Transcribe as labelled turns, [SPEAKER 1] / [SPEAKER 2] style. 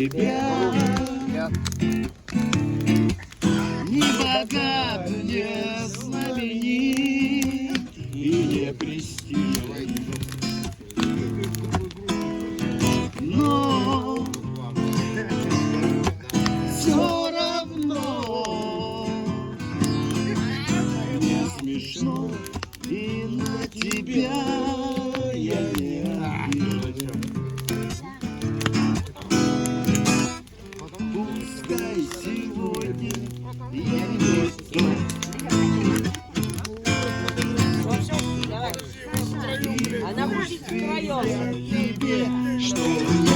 [SPEAKER 1] тебя. Не богат, не знаменит и не престижен, но все равно мне смешно, и на тебя я не обижен. Пускай сегодня я не тот,
[SPEAKER 2] Она будет вдвоем.
[SPEAKER 1] тебе, что